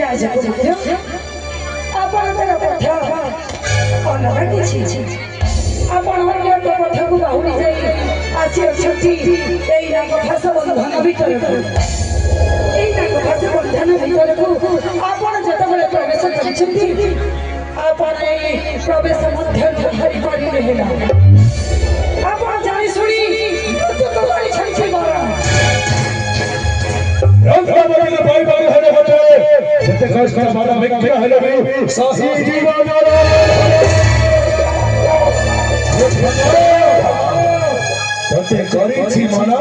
राजपुत्र आपणकर पथा अलगा किछि आपण अन्य पथा को बाहुरी जाई आसी अछती एइना कथा सब बंधन भीतर एइना कथा सब बंधन भीतर को आपण जतबेले प्रवेश करछथि आपण एइ प्रवेश मध्य धरि करि रहेला आपण जानि सुनी तो कबाड़ी छछि मारा रंगबाजी के भाई भाई हरे हरे जते खास खास मारा में क्या हले भी साही जीवन तते करी छी मना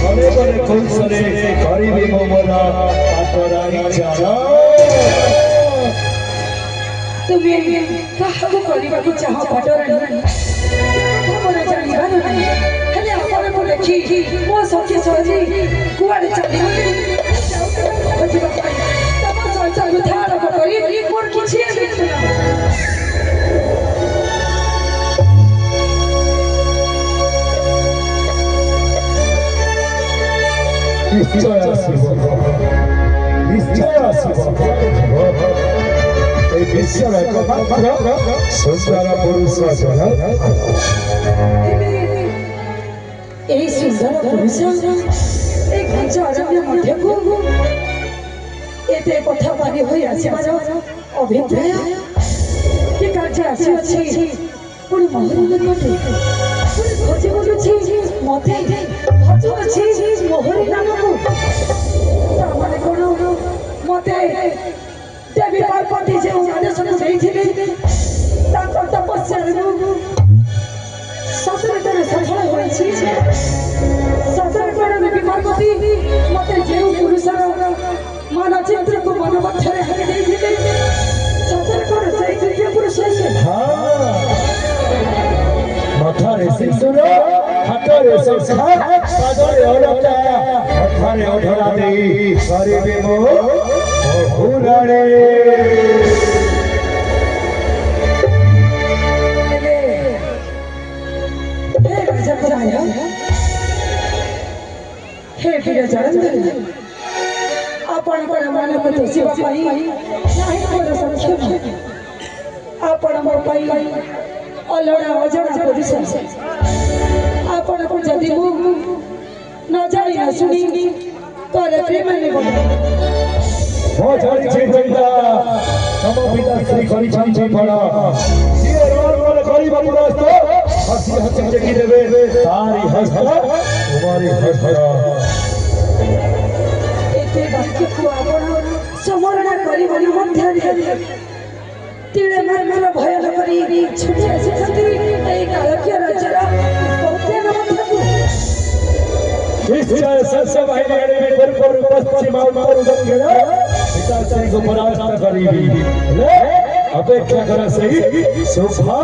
बड़े बड़े कौशले गरीबी मोमना पाटराई जाना तुम्हें काहको करबा को चाह पाटराई हमर जानिबा नहीं हेले आपण को देखि मो सखी सजी कुआडे चली बचिबा पाई तब सजा उधार करी मोर किछि देखना निश्चय विश्व सुंदर पुरुष सुंदर पुरुष एक घंटा अरण्य मध्य को एते कथा पानी होई आसीबार अभिप्राय कि कार्य आसी अछि पुणी मोहरी नटे पुणी खोजी बोलुछि मते भजो अछि मोहरी नाम को तामाने कोन मते देवी पार्वती जे आदेश देइथिले ताकर तपस्या सतरे तरे सफल होइछि सतरे तरे देवी पार्वती मते जे पुरुषर मानचित्र को मन मध्यरे हरि देइथिले सतरे तरे सेइ दिव्य पुरुष हां मथारे सिंदूर हाथरे संसार पादरे अलका मथारे ओढरा देई करिबे मो हुराणे हे वीर जलंधर आपण पर मन को दोषिबा पाई नाही पर संक्षेप आपण मो पाई अलड़ा अजड़ा पुरुष आपण को जदि मु न जानी न सुनी तोरे प्रेम ने बोल हो जानी छी बंदा तम पिता श्री करी छी पड़ा सिए रोल रोल करी बपुरस्त हसी हसी जगी देवे तारी हस्ता तुम्हारी हस्ता एते वाक्य को आपण समरण करी बनी मध्य तिळे मरमर भय करी छुटे आसी एई कालक्य राजरा बहुते नमत निश्चय सस्य भाई बाड़े में पर पश्चिम और दक्षिण पिता श्री को परास्त करीबी ले अपेक्षा कर सही सुभा